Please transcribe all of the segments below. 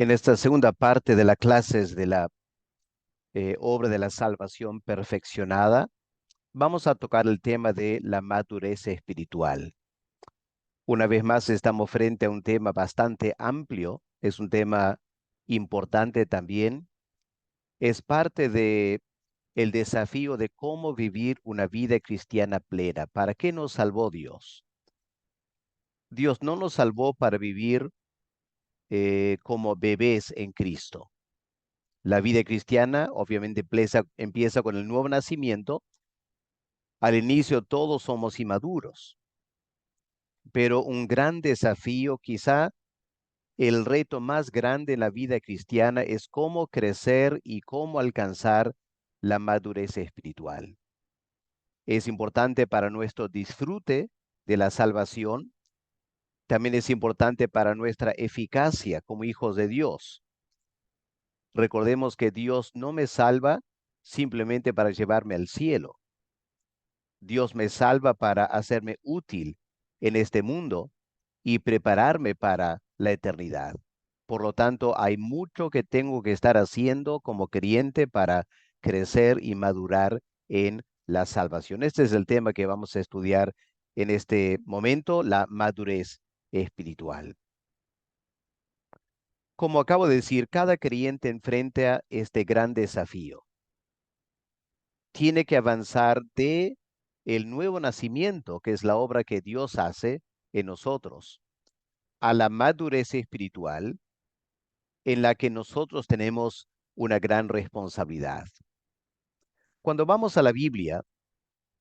En esta segunda parte de la clases de la obra de la salvación perfeccionada, vamos a tocar el tema de la madurez espiritual. Una vez más, estamos frente a un tema bastante amplio, es un tema importante también, es parte de el desafío de cómo vivir una vida cristiana plena. ¿Para qué nos salvó Dios? Dios no nos salvó para vivir como bebés en Cristo. La vida cristiana obviamente empieza con el nuevo nacimiento. Al inicio todos somos inmaduros, pero un gran desafío, quizá el reto más grande en la vida cristiana es cómo crecer y cómo alcanzar la madurez espiritual. Es importante para nuestro disfrute de la salvación, también es importante para nuestra eficacia como hijos de Dios. Recordemos que Dios no me salva simplemente para llevarme al cielo. Dios me salva para hacerme útil en este mundo y prepararme para la eternidad. Por lo tanto, hay mucho que tengo que estar haciendo como creyente para crecer y madurar en la salvación. Este es el tema que vamos a estudiar en este momento, la madurez espiritual. Como acabo de decir, cada creyente enfrenta este gran desafío. Tiene que avanzar de el nuevo nacimiento, que es la obra que Dios hace en nosotros, a la madurez espiritual en la que nosotros tenemos una gran responsabilidad. Cuando vamos a la Biblia,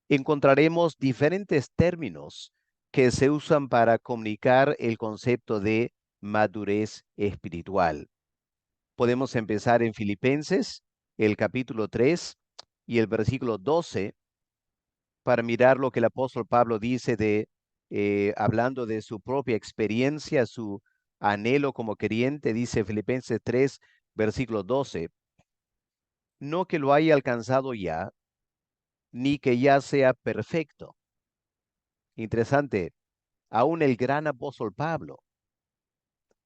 encontraremos diferentes términos que se usan para comunicar el concepto de madurez espiritual. Podemos empezar en Filipenses, el capítulo 3 y el versículo 12, para mirar lo que el apóstol Pablo dice hablando de su propia experiencia, su anhelo como creyente, dice Filipenses 3, versículo 12, no que lo haya alcanzado ya, ni que ya sea perfecto. Interesante, aún el gran apóstol Pablo,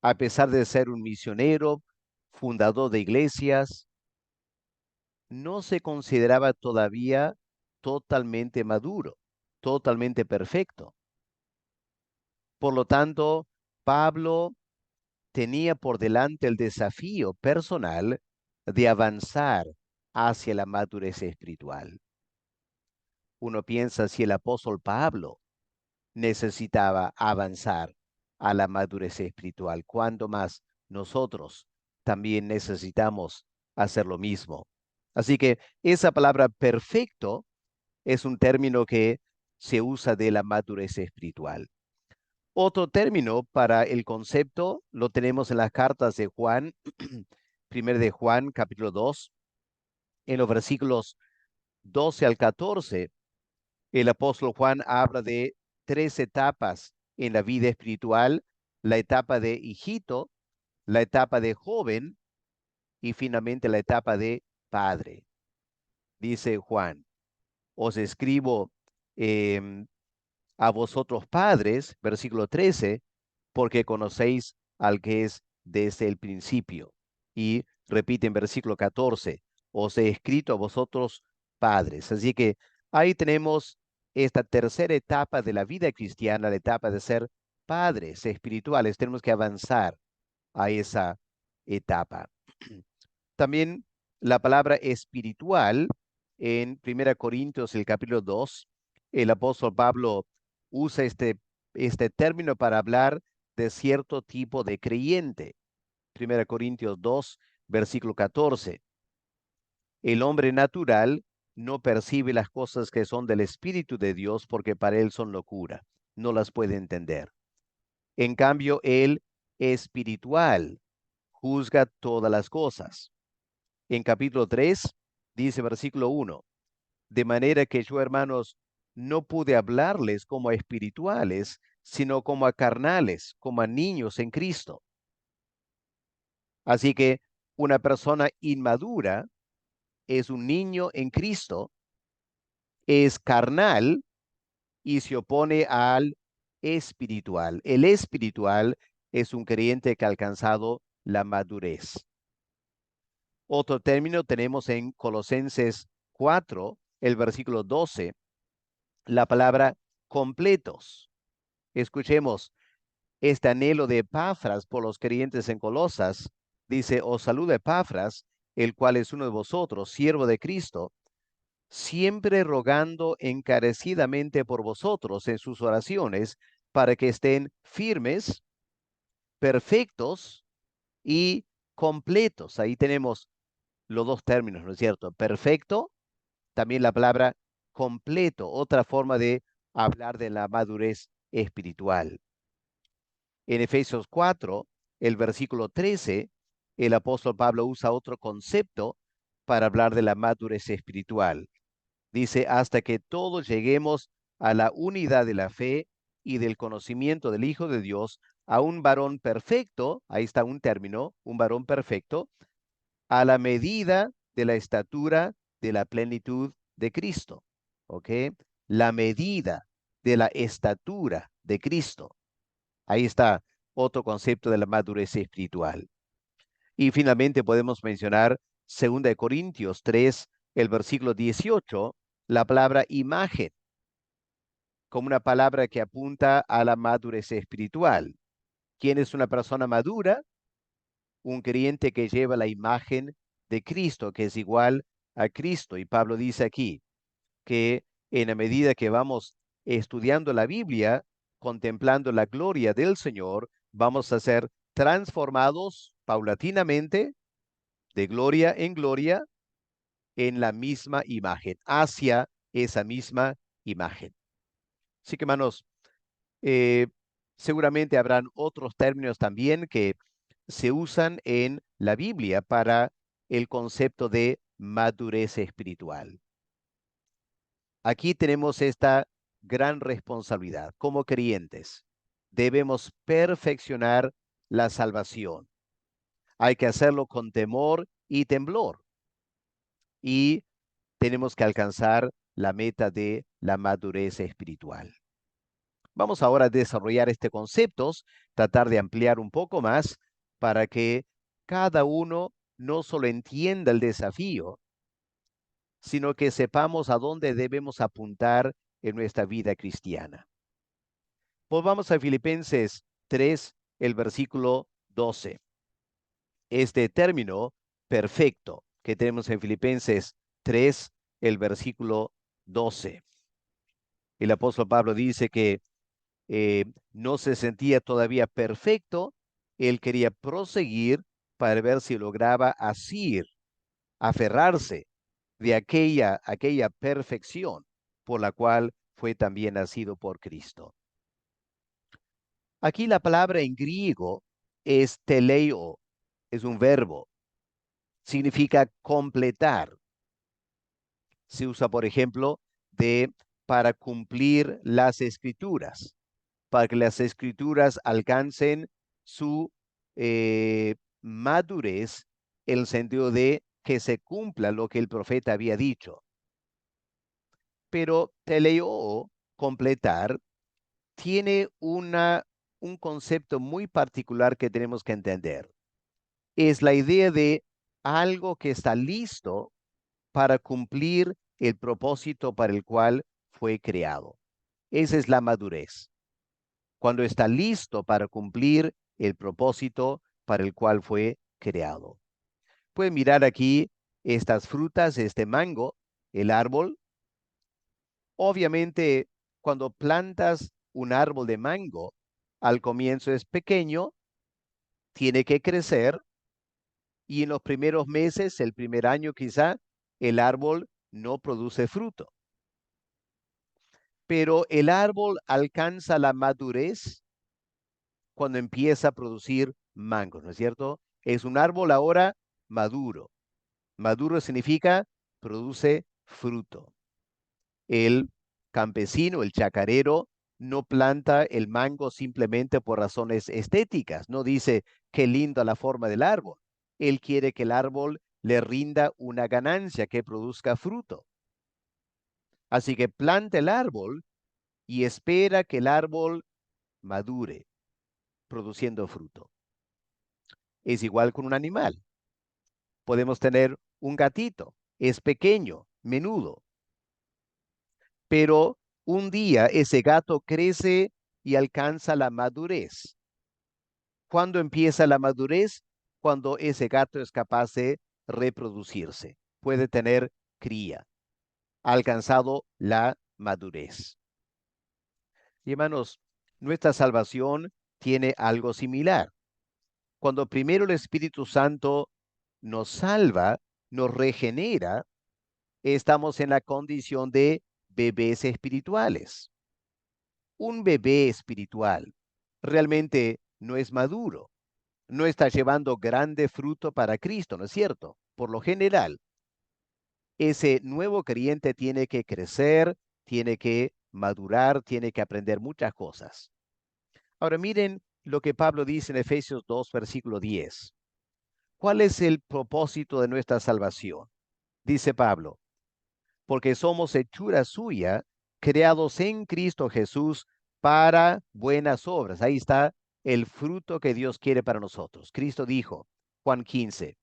a pesar de ser un misionero, fundador de iglesias, no se consideraba todavía totalmente maduro, totalmente perfecto. Por lo tanto, Pablo tenía por delante el desafío personal de avanzar hacia la madurez espiritual. Uno piensa si el apóstol Pablo necesitaba avanzar a la madurez espiritual, cuando más nosotros también necesitamos hacer lo mismo. Así que esa palabra perfecto es un término que se usa de la madurez espiritual. Otro término para el concepto lo tenemos en las cartas de Juan, primero de Juan, capítulo 2, en los versículos 12 al 14. El apóstol Juan habla de tres etapas en la vida espiritual: la etapa de hijito, la etapa de joven y finalmente la etapa de padre. Dice Juan, os escribo em, a vosotros padres, versículo 13, porque conocéis al que es desde el principio. Y repite en versículo 14, os he escrito a vosotros padres. Así que ahí tenemos esta tercera etapa de la vida cristiana, la etapa de ser padres espirituales. Tenemos que avanzar a esa etapa. También la palabra espiritual en 1 Corintios, el capítulo 2, el apóstol Pablo usa este término para hablar de cierto tipo de creyente. 1 Corintios 2, versículo 14. El hombre natural no percibe las cosas que son del Espíritu de Dios porque para él son locura, no las puede entender. En cambio, el espiritual juzga todas las cosas. En capítulo 3, dice versículo 1, de manera que yo, hermanos, no pude hablarles como a espirituales, sino como a carnales, como a niños en Cristo. Así que una persona inmadura es un niño en Cristo, es carnal y se opone al espiritual. El espiritual es un creyente que ha alcanzado la madurez. Otro término tenemos en Colosenses 4, el versículo 12, la palabra completos. Escuchemos este anhelo de Epafras por los creyentes en Colosas. Dice: os saluda Epafras, el cual es uno de vosotros, siervo de Cristo, siempre rogando encarecidamente por vosotros en sus oraciones, para que estén firmes, perfectos y completos. Ahí tenemos los dos términos, ¿no es cierto? Perfecto, también la palabra completo, otra forma de hablar de la madurez espiritual. En Efesios 4, el versículo 13, el apóstol Pablo usa otro concepto para hablar de la madurez espiritual. Dice: hasta que todos lleguemos a la unidad de la fe y del conocimiento del Hijo de Dios, a un varón perfecto. Ahí está un término, un varón perfecto, a la medida de la estatura de la plenitud de Cristo. ¿Ok? La medida de la estatura de Cristo. Ahí está otro concepto de la madurez espiritual. Y finalmente podemos mencionar 2 Corintios 3, el versículo 18, la palabra imagen, como una palabra que apunta a la madurez espiritual. ¿Quién es una persona madura? Un creyente que lleva la imagen de Cristo, que es igual a Cristo. Y Pablo dice aquí que en la medida que vamos estudiando la Biblia, contemplando la gloria del Señor, vamos a ser transformados paulatinamente de gloria en gloria en la misma imagen, hacia esa misma imagen. Así que, hermanos, eh, seguramente habrán otros términos también que se usan en la Biblia para el concepto de madurez espiritual. Aquí tenemos esta gran responsabilidad. Como creyentes, debemos perfeccionar la salvación. Hay que hacerlo con temor y temblor. Y tenemos que alcanzar la meta de la madurez espiritual. Vamos ahora a desarrollar este concepto, tratar de ampliar un poco más para que cada uno no solo entienda el desafío, sino que sepamos a dónde debemos apuntar en nuestra vida cristiana. Pues vamos a Filipenses 3, el versículo 12. Este término perfecto que tenemos en Filipenses 3, el versículo 12. El apóstol Pablo dice que no se sentía todavía perfecto. Él quería proseguir para ver si lograba asir, aferrarse de aquella perfección por la cual fue también nacido por Cristo. Aquí la palabra en griego es teleo, es un verbo, significa completar. Se usa, por ejemplo, para cumplir las escrituras, para que las escrituras alcancen su madurez, en el sentido de que se cumpla lo que el profeta había dicho. Pero teleo, completar, tiene un concepto muy particular que tenemos que entender. Es la idea de algo que está listo para cumplir el propósito para el cual fue creado. Esa es la madurez. Cuando está listo para cumplir el propósito para el cual fue creado. Pueden mirar aquí estas frutas, este mango, el árbol. Obviamente, cuando plantas un árbol de mango, al comienzo es pequeño, tiene que crecer, y en los primeros meses, el primer año quizá, el árbol no produce fruto. Pero el árbol alcanza la madurez cuando empieza a producir mangos, ¿no es cierto? Es un árbol ahora maduro. Maduro significa produce fruto. El campesino, el chacarero, no planta el mango simplemente por razones estéticas. No dice qué linda la forma del árbol. Él quiere que el árbol le rinda una ganancia, que produzca fruto. Así que planta el árbol y espera que el árbol madure, produciendo fruto. Es igual con un animal. Podemos tener un gatito, es pequeño, menudo, pero un día ese gato crece y alcanza la madurez. ¿Cuándo empieza la madurez? Cuando ese gato es capaz de reproducirse, puede tener cría, ha alcanzado la madurez. Y hermanos, nuestra salvación tiene algo similar. Cuando primero el Espíritu Santo nos salva, nos regenera, estamos en la condición de bebés espirituales. Un bebé espiritual realmente no es maduro, no está llevando grande fruto para Cristo, ¿no es cierto? Por lo general, ese nuevo creyente tiene que crecer, tiene que madurar, tiene que aprender muchas cosas. Ahora miren lo que Pablo dice en Efesios 2, versículo 10. ¿Cuál es el propósito de nuestra salvación? Dice Pablo, porque somos hechura suya, creados en Cristo Jesús para buenas obras. Ahí está el fruto que Dios quiere para nosotros. Cristo dijo, Juan 15,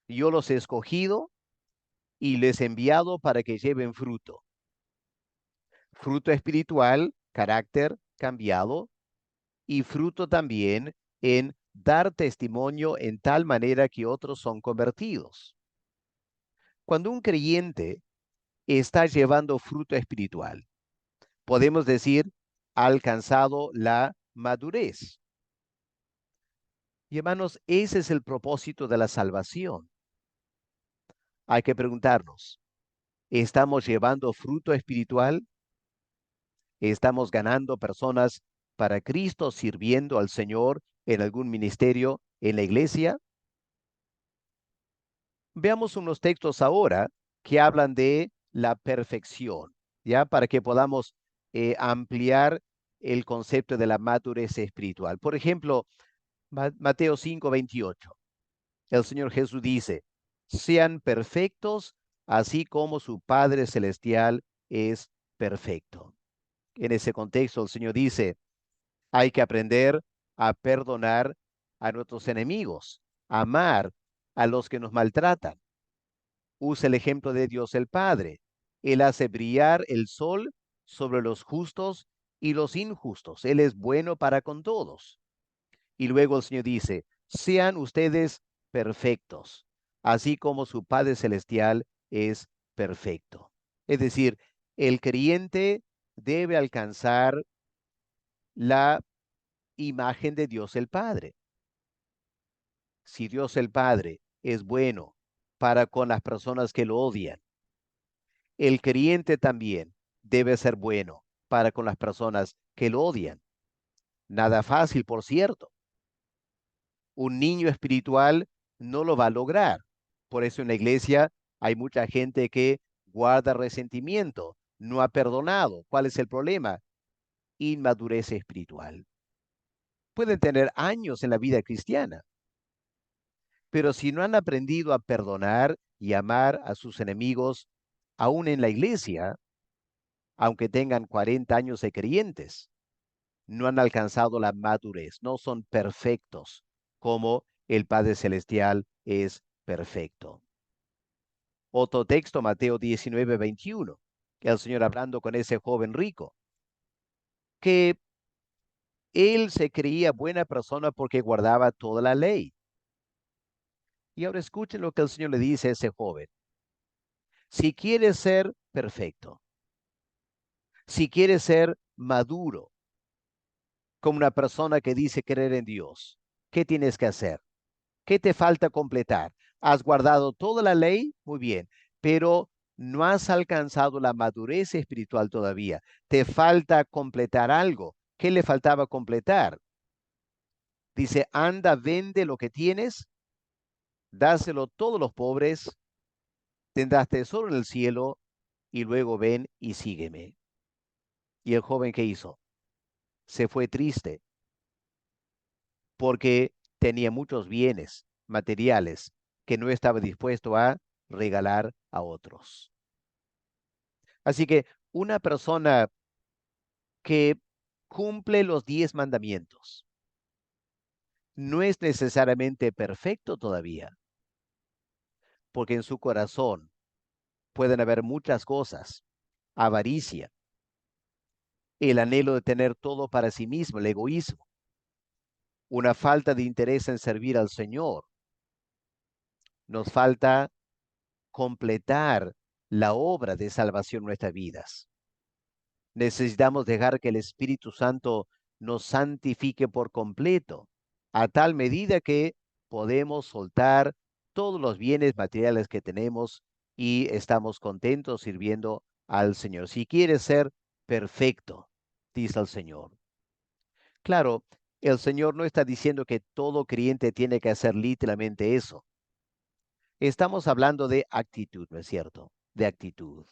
yo los he escogido y les he enviado para que lleven fruto. Fruto espiritual, carácter cambiado, y fruto también en dar testimonio en tal manera que otros son convertidos. Cuando un creyente está llevando fruto espiritual, podemos decir, ha alcanzado la madurez. Y hermanos, ese es el propósito de la salvación. Hay que preguntarnos, ¿estamos llevando fruto espiritual? ¿Estamos ganando personas para Cristo, sirviendo al Señor en algún ministerio en la iglesia? Veamos unos textos ahora que hablan de la perfección, ¿ya? Para que podamos ampliar el concepto de la madurez espiritual. Por ejemplo, Mateo 5:28. El Señor Jesús dice, sean perfectos, así como su Padre Celestial es perfecto. En ese contexto, el Señor dice, hay que aprender a perdonar a nuestros enemigos, amar a los que nos maltratan. Usa el ejemplo de Dios el Padre. Él hace brillar el sol sobre los justos y los injustos. Él es bueno para con todos. Y luego el Señor dice, sean ustedes perfectos, así como su Padre Celestial es perfecto. Es decir, el creyente debe alcanzar la imagen de Dios el Padre. Si Dios el Padre es bueno para con las personas que lo odian, el creyente también debe ser bueno para con las personas que lo odian. Nada fácil, por cierto. Un niño espiritual no lo va a lograr. Por eso en la iglesia hay mucha gente que guarda resentimiento, no ha perdonado. ¿Cuál es el problema? Inmadurez espiritual. Pueden tener años en la vida cristiana, pero si no han aprendido a perdonar y amar a sus enemigos, aún en la iglesia, aunque tengan 40 años de creyentes, no han alcanzado la madurez, no son perfectos como el Padre Celestial es perfecto. Otro texto, Mateo 19:21, el Señor hablando con ese joven rico, que él se creía buena persona porque guardaba toda la ley. Y ahora escuchen lo que el Señor le dice a ese joven. Si quieres ser perfecto, si quieres ser maduro, como una persona que dice creer en Dios, ¿qué tienes que hacer? ¿Qué te falta completar? ¿Has guardado toda la ley? Muy bien, pero no has alcanzado la madurez espiritual todavía. Te falta completar algo. ¿Qué le faltaba completar? Dice, anda, vende lo que tienes, dáselo a todos los pobres, tendrás tesoro en el cielo y luego ven y sígueme. ¿Y el joven qué hizo? Se fue triste porque tenía muchos bienes materiales que no estaba dispuesto a regalar a otros. Así que una persona que cumple los 10 mandamientos no es necesariamente perfecto todavía, porque en su corazón pueden haber muchas cosas: avaricia, el anhelo de tener todo para sí mismo, el egoísmo, una falta de interés en servir al Señor. Nos falta completar la obra de salvación en nuestras vidas. Necesitamos dejar que el Espíritu Santo nos santifique por completo, a tal medida que podemos soltar todos los bienes materiales que tenemos y estamos contentos sirviendo al Señor. Si quieres ser perfecto, dice el Señor. Claro, el Señor no está diciendo que todo creyente tiene que hacer literalmente eso. Estamos hablando de actitud, ¿no es cierto? De actitud.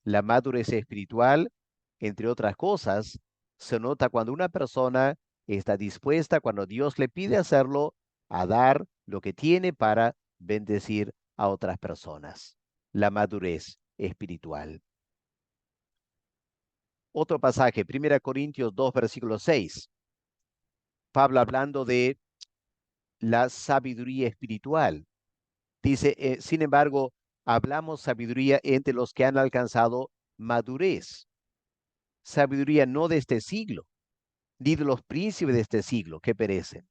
La madurez espiritual, entre otras cosas, se nota cuando una persona está dispuesta, cuando Dios le pide hacerlo, a dar lo que tiene para bendecir a otras personas. La madurez espiritual. Otro pasaje, 1 Corintios 2, versículo 6. Pablo hablando de la sabiduría espiritual. Dice, sin embargo, hablamos sabiduría entre los que han alcanzado madurez. Sabiduría no de este siglo, ni de los príncipes de este siglo que perecen.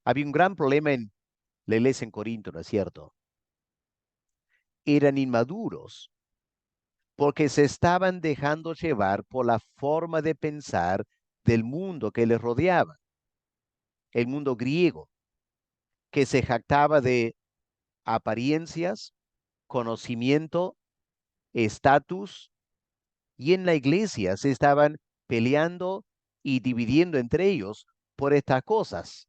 Había un gran problema en la iglesia en Corinto, ¿no es cierto? Eran inmaduros porque se estaban dejando llevar por la forma de pensar del mundo que les rodeaba, el mundo griego, que se jactaba de apariencias, conocimiento, estatus, y en la iglesia se estaban peleando y dividiendo entre ellos por estas cosas.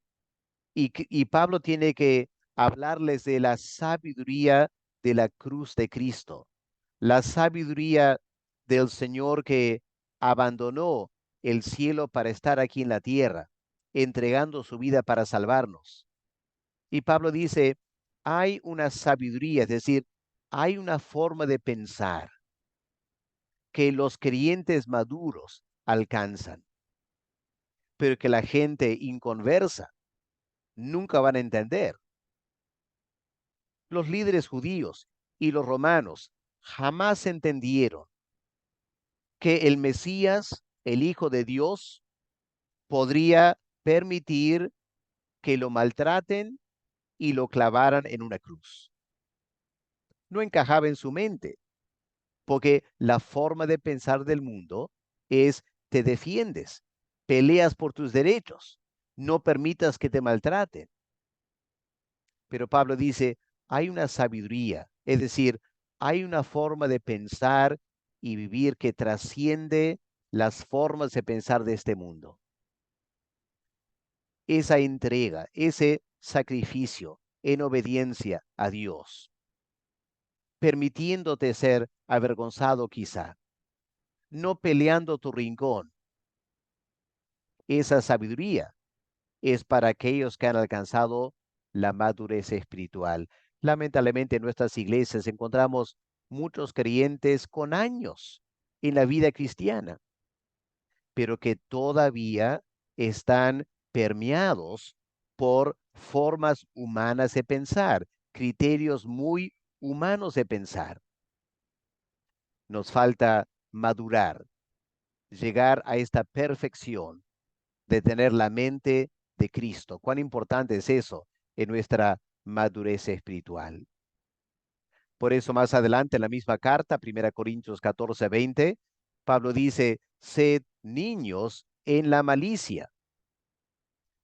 Y Pablo tiene que hablarles de la sabiduría de la cruz de Cristo, la sabiduría del Señor que abandonó el cielo para estar aquí en la tierra, entregando su vida para salvarnos. Y Pablo dice, hay una sabiduría, es decir, hay una forma de pensar que los creyentes maduros alcanzan, pero que la gente inconversa nunca van a entender. Los líderes judíos y los romanos jamás entendieron que el Mesías, el Hijo de Dios, podría permitir que lo maltraten y lo clavaran en una cruz. No encajaba en su mente, porque la forma de pensar del mundo es: te defiendes, peleas por tus derechos, no permitas que te maltraten. Pero Pablo dice, hay una sabiduría, es decir, hay una forma de pensar y vivir que trasciende las formas de pensar de este mundo. Esa entrega, ese sacrificio en obediencia a Dios, permitiéndote ser avergonzado quizá, no peleando tu rincón. Esa sabiduría es para aquellos que han alcanzado la madurez espiritual. Lamentablemente en nuestras iglesias encontramos muchos creyentes con años en la vida cristiana, pero que todavía están permeados por formas humanas de pensar, criterios muy humanos de pensar. Nos falta madurar, llegar a esta perfección de tener la mente de Cristo. ¿Cuán importante es eso en nuestra madurez espiritual? Por eso más adelante en la misma carta, 1 Corintios 14:20, Pablo dice, sed niños en la malicia,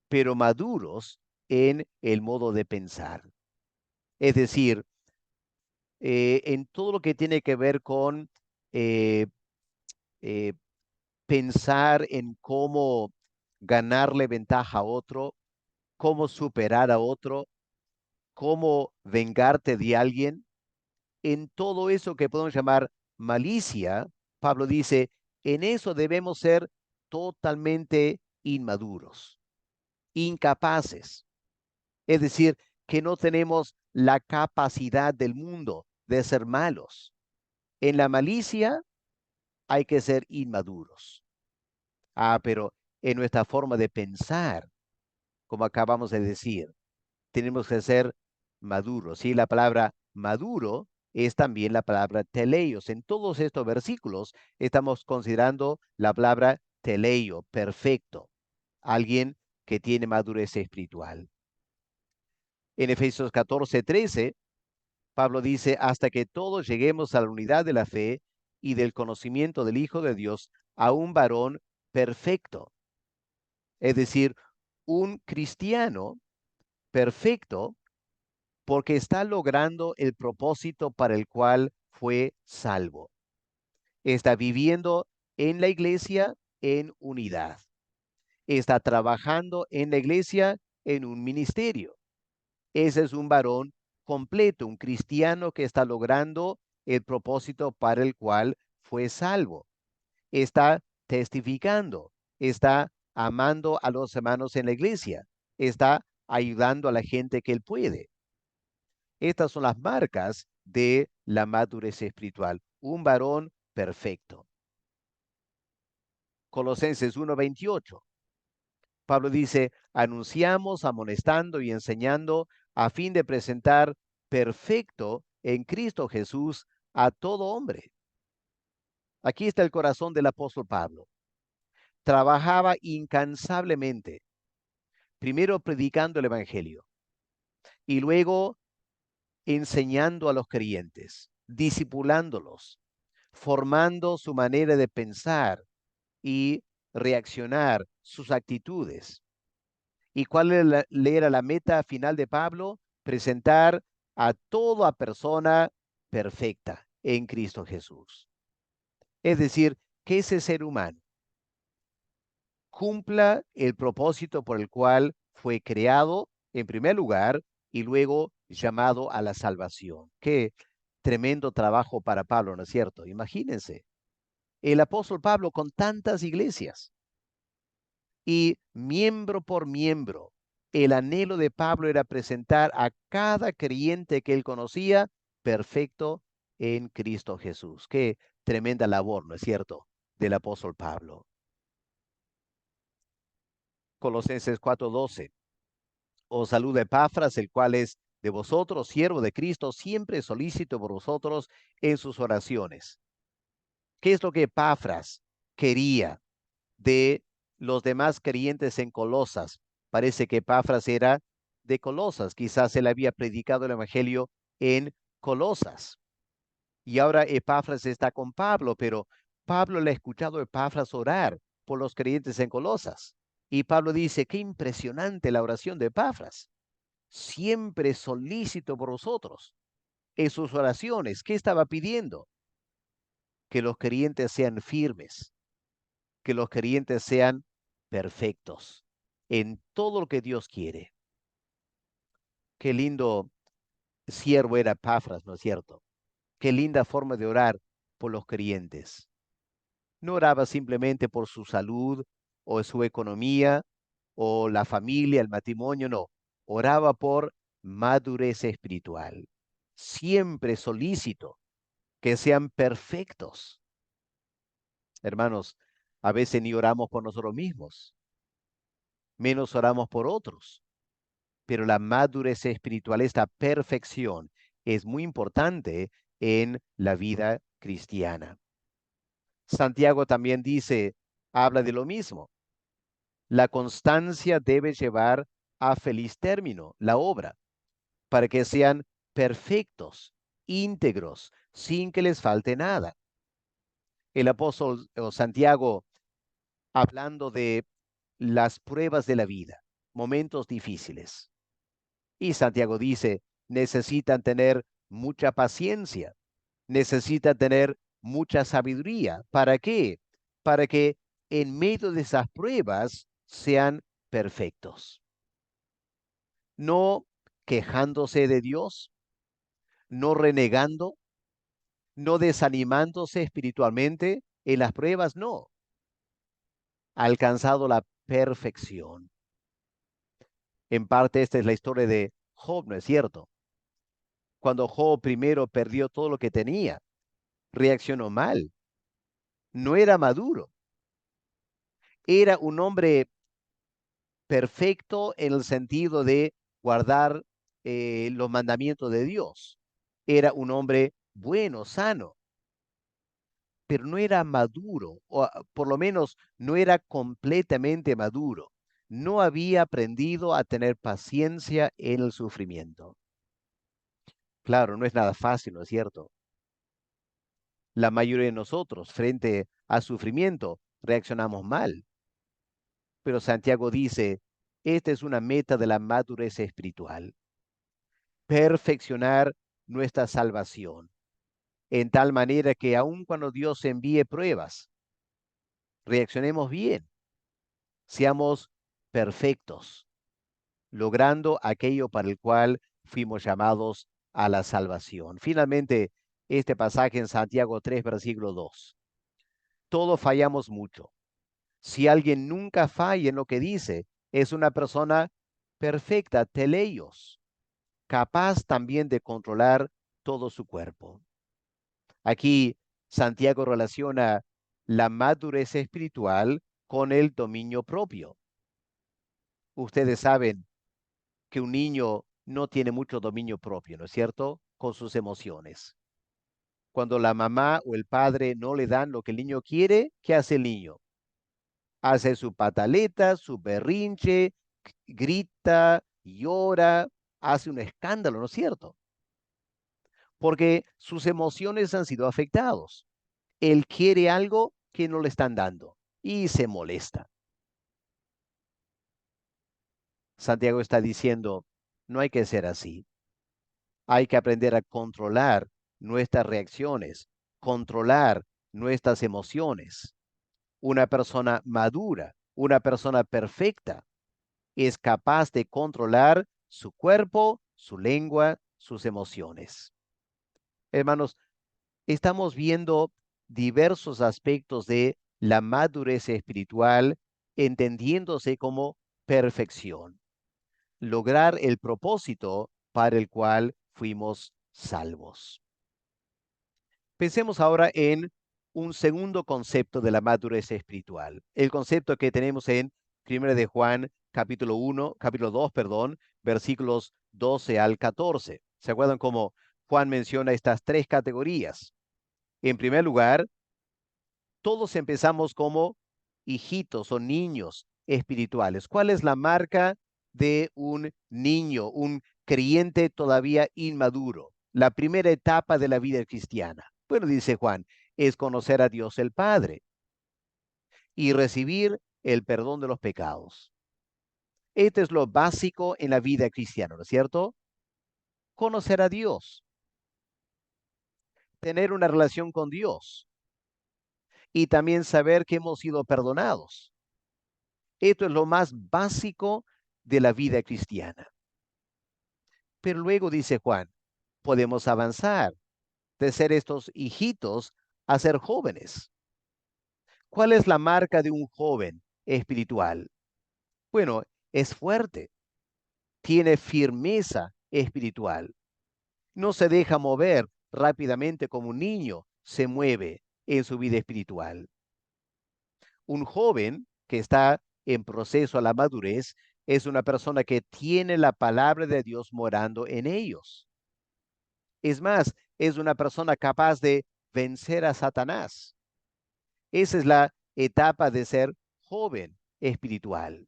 pero maduros en el modo de pensar. Es decir, en todo lo que tiene que ver con eh, eh, pensar en cómo ganarle ventaja a otro, cómo superar a otro, cómo vengarte de alguien. En todo eso que podemos llamar malicia, Pablo dice, en eso debemos ser totalmente inmaduros, incapaces. Es decir, que no tenemos la capacidad del mundo de ser malos. En la malicia hay que ser inmaduros. Pero en nuestra forma de pensar como acabamos de decir. Tenemos que ser maduros. ¿Sí? La palabra maduro es también la palabra teleios. En todos estos versículos estamos considerando la palabra teleio, perfecto, alguien que tiene madurez espiritual. En Efesios 14:13, Pablo dice, hasta que todos lleguemos a la unidad de la fe y del conocimiento del Hijo de Dios, a un varón perfecto. Es decir, un cristiano perfecto porque está logrando el propósito para el cual fue salvo. Está viviendo en la iglesia en unidad. Está trabajando en la iglesia en un ministerio. Ese es un varón completo, un cristiano que está logrando el propósito para el cual fue salvo. Está testificando, está amando a los hermanos en la iglesia, está ayudando a la gente que él puede. Estas son las marcas de la madurez espiritual. Un varón perfecto. Colosenses 1:28. Pablo dice, anunciamos, amonestando y enseñando a fin de presentar perfecto en Cristo Jesús a todo hombre. Aquí está el corazón del apóstol Pablo. Trabajaba incansablemente, primero predicando el Evangelio y luego enseñando a los creyentes, discipulándolos, formando su manera de pensar y reaccionar, sus actitudes. ¿Y cuál era la meta final de Pablo? Presentar a toda persona perfecta en Cristo Jesús. Es decir, que ese ser humano cumpla el propósito por el cual fue creado en primer lugar y luego llamado a la salvación. Qué tremendo trabajo para Pablo, ¿no es cierto? Imagínense, el apóstol Pablo con tantas iglesias y miembro por miembro. El anhelo de Pablo era presentar a cada creyente que él conocía perfecto en Cristo Jesús. Qué tremenda labor, ¿no es cierto?, del apóstol Pablo. Colosenses 4:12. Os saluda Epafras, el cual es de vosotros, siervo de Cristo, siempre solícito por vosotros en sus oraciones. ¿Qué es lo que Epafras quería de los demás creyentes en Colosas? Parece que Epafras era de Colosas, quizás él había predicado el evangelio en Colosas. Y ahora Epafras está con Pablo, pero Pablo le ha escuchado a Epafras orar por los creyentes en Colosas. Y Pablo dice, qué impresionante la oración de Epafras, siempre solícito por vosotros. En sus oraciones, ¿qué estaba pidiendo? Que los creyentes sean firmes, que los creyentes sean perfectos en todo lo que Dios quiere. Qué lindo siervo era Epafras, ¿no es cierto? Qué linda forma de orar por los creyentes. No oraba simplemente por su salud o su economía o la familia, el matrimonio, no. Oraba por madurez espiritual. Siempre solícito que sean perfectos. Hermanos, a veces ni oramos por nosotros mismos, menos oramos por otros. Pero la madurez espiritual, esta perfección, es muy importante en la vida cristiana. Santiago también dice, habla de lo mismo. La constancia debe llevar a feliz término la obra, para que sean perfectos, íntegros, sin que les falte nada. El apóstol Santiago, hablando de las pruebas de la vida, momentos difíciles. Y Santiago dice, necesitan tener mucha paciencia, necesitan tener mucha sabiduría. ¿Para qué? Para que en medio de esas pruebas sean perfectos. No quejándose de Dios, no renegando, no desanimándose espiritualmente en las pruebas, no. Ha alcanzado la perfección. En parte esta es la historia de Job, ¿no es cierto? Cuando Job primero perdió todo lo que tenía, reaccionó mal, no era maduro, era un hombre perfecto en el sentido de guardar los mandamientos de Dios. Era un hombre bueno, sano, pero no era maduro, o por lo menos no era completamente maduro. No había aprendido a tener paciencia en el sufrimiento. Claro, no es nada fácil, ¿no es cierto? La mayoría de nosotros, frente a sufrimiento, reaccionamos mal. Pero Santiago dice, esta es una meta de la madurez espiritual, perfeccionar nuestra salvación, en tal manera que aun cuando Dios envíe pruebas, reaccionemos bien, seamos perfectos, logrando aquello para el cual fuimos llamados a la salvación. Finalmente, este pasaje en Santiago 3, versículo 2. Todos fallamos mucho. Si alguien nunca falla en lo que dice, es una persona perfecta, teleios, capaz también de controlar todo su cuerpo. Aquí Santiago relaciona la madurez espiritual con el dominio propio. Ustedes saben que un niño no tiene mucho dominio propio, ¿no es cierto? Con sus emociones. Cuando la mamá o el padre no le dan lo que el niño quiere, ¿qué hace el niño? Hace su pataleta, su berrinche, grita, llora, hace un escándalo, ¿no es cierto? Porque sus emociones han sido afectados. Él quiere algo que no le están dando y se molesta. Santiago está diciendo, no hay que ser así. Hay que aprender a controlar nuestras reacciones, controlar nuestras emociones. Una persona madura, una persona perfecta, es capaz de controlar su cuerpo, su lengua, sus emociones. Hermanos, estamos viendo diversos aspectos de la madurez espiritual, entendiéndose como perfección, lograr el propósito para el cual fuimos salvos. Pensemos ahora en un segundo concepto de la madurez espiritual, el concepto que tenemos en 1 de Juan, capítulo 2, perdón, versículos 12 al 14. ¿Se acuerdan cómo Juan menciona estas tres categorías? En primer lugar, todos empezamos como hijitos o niños espirituales. ¿Cuál es la marca de un niño, un creyente todavía inmaduro? La primera etapa de la vida cristiana. Bueno, dice Juan, es conocer a Dios el Padre y recibir el perdón de los pecados. Esto es lo básico en la vida cristiana, ¿no es cierto? Conocer a Dios, tener una relación con Dios y también saber que hemos sido perdonados. Esto es lo más básico de la vida cristiana. Pero luego dice Juan, podemos avanzar de ser estos hijitos a ser jóvenes. ¿Cuál es la marca de un joven espiritual? Bueno, es fuerte, tiene firmeza espiritual, no se deja mover rápidamente como un niño se mueve en su vida espiritual. Un joven que está en proceso a la madurez es una persona que tiene la palabra de Dios morando en ellos. Es más, es una persona capaz de vencer a Satanás. Esa es la etapa de ser joven espiritual.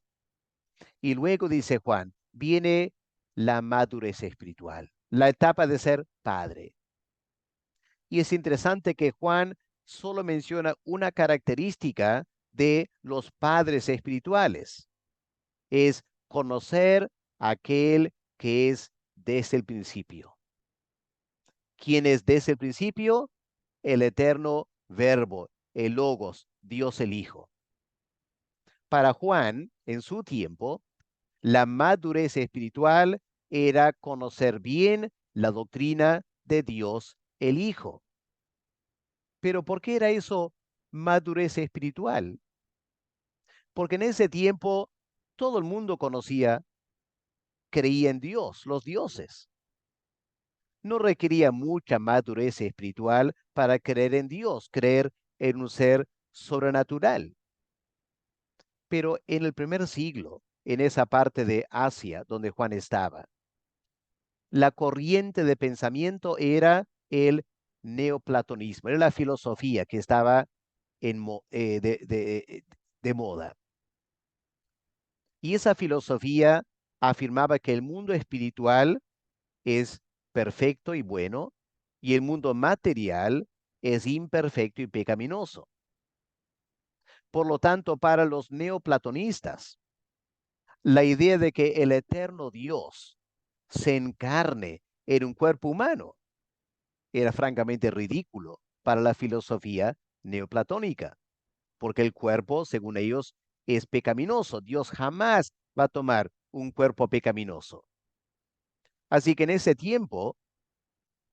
Y luego dice Juan, viene la madurez espiritual, la etapa de ser padre. Y es interesante que Juan solo menciona una característica de los padres espirituales, es conocer a aquel que es desde el principio. ¿Quién es desde el principio? El eterno verbo, el logos, Dios el Hijo. Para Juan, en su tiempo, la madurez espiritual era conocer bien la doctrina de Dios el Hijo. Pero ¿por qué era eso madurez espiritual? Porque en ese tiempo todo el mundo conocía, creía en Dios, los dioses. No requería mucha madurez espiritual para creer en Dios, creer en un ser sobrenatural. Pero en el primer siglo, en esa parte de Asia donde Juan estaba. La corriente de pensamiento era el neoplatonismo, era la filosofía que estaba de moda. Y esa filosofía afirmaba que el mundo espiritual es perfecto y bueno, y el mundo material es imperfecto y pecaminoso. Por lo tanto, para los neoplatonistas, la idea de que el eterno Dios se encarne en un cuerpo humano era francamente ridículo para la filosofía neoplatónica, porque el cuerpo, según ellos, es pecaminoso. Dios jamás va a tomar un cuerpo pecaminoso. Así que en ese tiempo,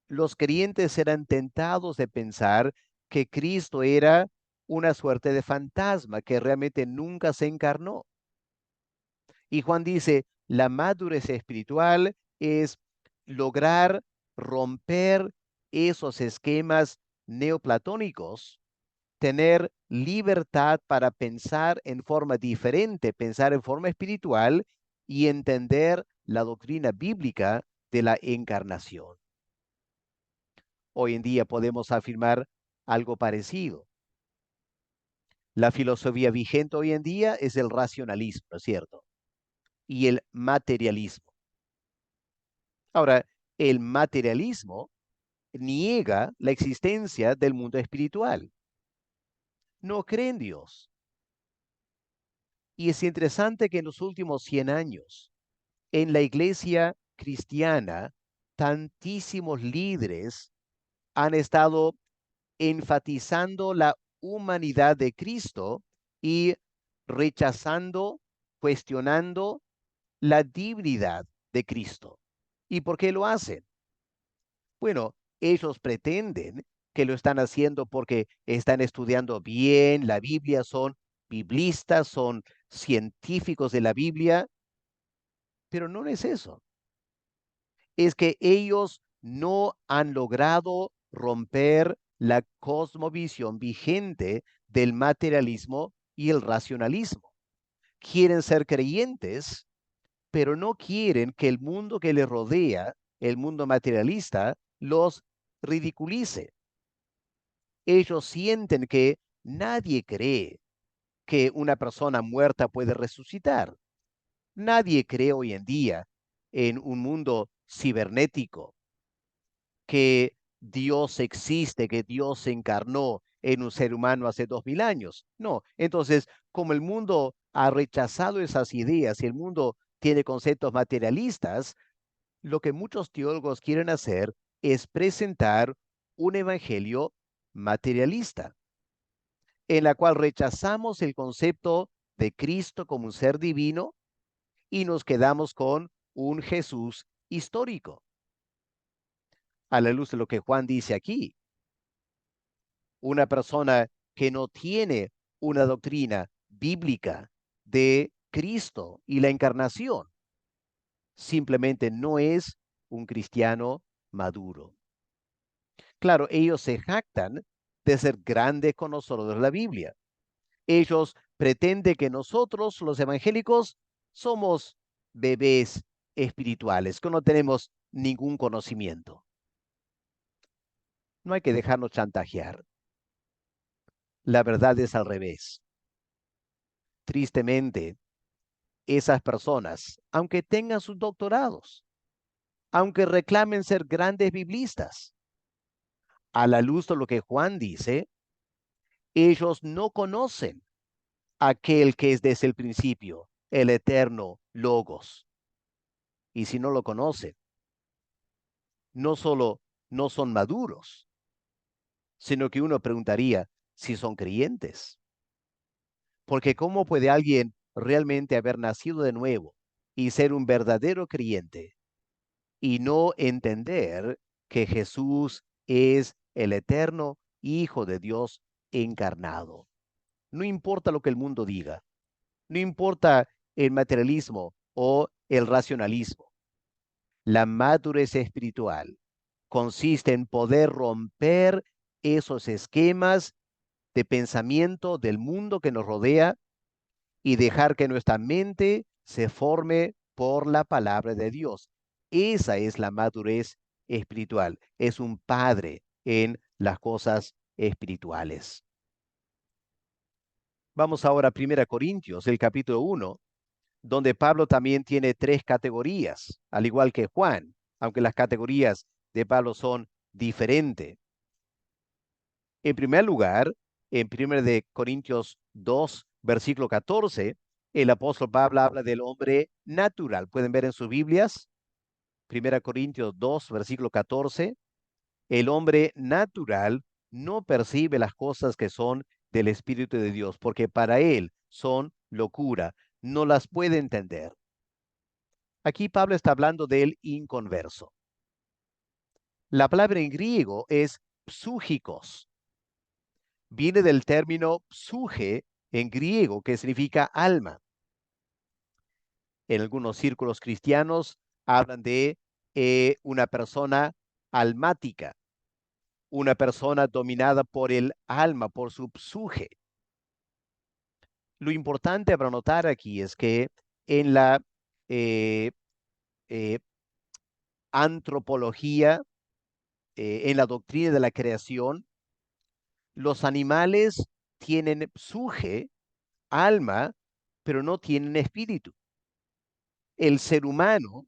los creyentes eran tentados de pensar que Cristo era una suerte de fantasma que realmente nunca se encarnó. Y Juan dice, la madurez espiritual es lograr romper esos esquemas neoplatónicos, tener libertad para pensar en forma diferente, pensar en forma espiritual y entender la doctrina bíblica de la encarnación. Hoy en día podemos afirmar algo parecido. La filosofía vigente hoy en día es el racionalismo, ¿no es cierto? Y el materialismo. Ahora, el materialismo niega la existencia del mundo espiritual. No cree en Dios. Y es interesante que en los últimos 100 años, en la iglesia cristiana, tantísimos líderes han estado enfatizando la humanidad de Cristo y rechazando, cuestionando la divinidad de Cristo. ¿Y por qué lo hacen? Bueno, ellos pretenden que lo están haciendo porque están estudiando bien la Biblia, son biblistas, son científicos de la Biblia, pero no es eso. Es que ellos no han logrado romper la cosmovisión vigente del materialismo y el racionalismo. Quieren ser creyentes, pero no quieren que el mundo que les rodea, el mundo materialista, los ridiculice. Ellos sienten que nadie cree que una persona muerta puede resucitar. Nadie cree hoy en día en un mundo cibernético que Dios existe, que Dios se encarnó en un ser humano hace 2000 años. No, entonces, como el mundo ha rechazado esas ideas y el mundo tiene conceptos materialistas, lo que muchos teólogos quieren hacer es presentar un evangelio materialista, en la cual rechazamos el concepto de Cristo como un ser divino y nos quedamos con un Jesús histórico. A la luz de lo que Juan dice aquí, una persona que no tiene una doctrina bíblica de Cristo y la encarnación, simplemente no es un cristiano maduro. Claro, ellos se jactan de ser grandes conocedores de la Biblia. Ellos pretenden que nosotros, los evangélicos, somos bebés espirituales, que no tenemos ningún conocimiento. No hay que dejarnos chantajear. La verdad es al revés. Tristemente, esas personas, aunque tengan sus doctorados, aunque reclamen ser grandes biblistas, a la luz de lo que Juan dice, ellos no conocen a aquel que es desde el principio, el eterno Logos. Y si no lo conocen, no solo no son maduros, sino que uno preguntaría si son creyentes. Porque ¿cómo puede alguien realmente haber nacido de nuevo y ser un verdadero creyente y no entender que Jesús es el eterno Hijo de Dios encarnado? No importa lo que el mundo diga, no importa el materialismo o el racionalismo. La madurez espiritual consiste en poder romper esos esquemas de pensamiento del mundo que nos rodea y dejar que nuestra mente se forme por la palabra de Dios. Esa es la madurez espiritual. Es un padre en las cosas espirituales. Vamos ahora a 1 Corintios, el capítulo 1, donde Pablo también tiene tres categorías, al igual que Juan, aunque las categorías de Pablo son diferentes. En primer lugar, en 1 Corintios 2, versículo 14, el apóstol Pablo habla del hombre natural. Pueden ver en sus Biblias, 1 Corintios 2, versículo 14, el hombre natural no percibe las cosas que son del Espíritu de Dios, porque para él son locura, no las puede entender. Aquí Pablo está hablando del inconverso. La palabra en griego es psúgicos. Viene del término psuje en griego, que significa alma. En algunos círculos cristianos hablan de una persona almática, una persona dominada por el alma, por su psuje. Lo importante para notar aquí es que en la eh, eh, antropología, en la doctrina de la creación, los animales tienen psuje, alma, pero no tienen espíritu. El ser humano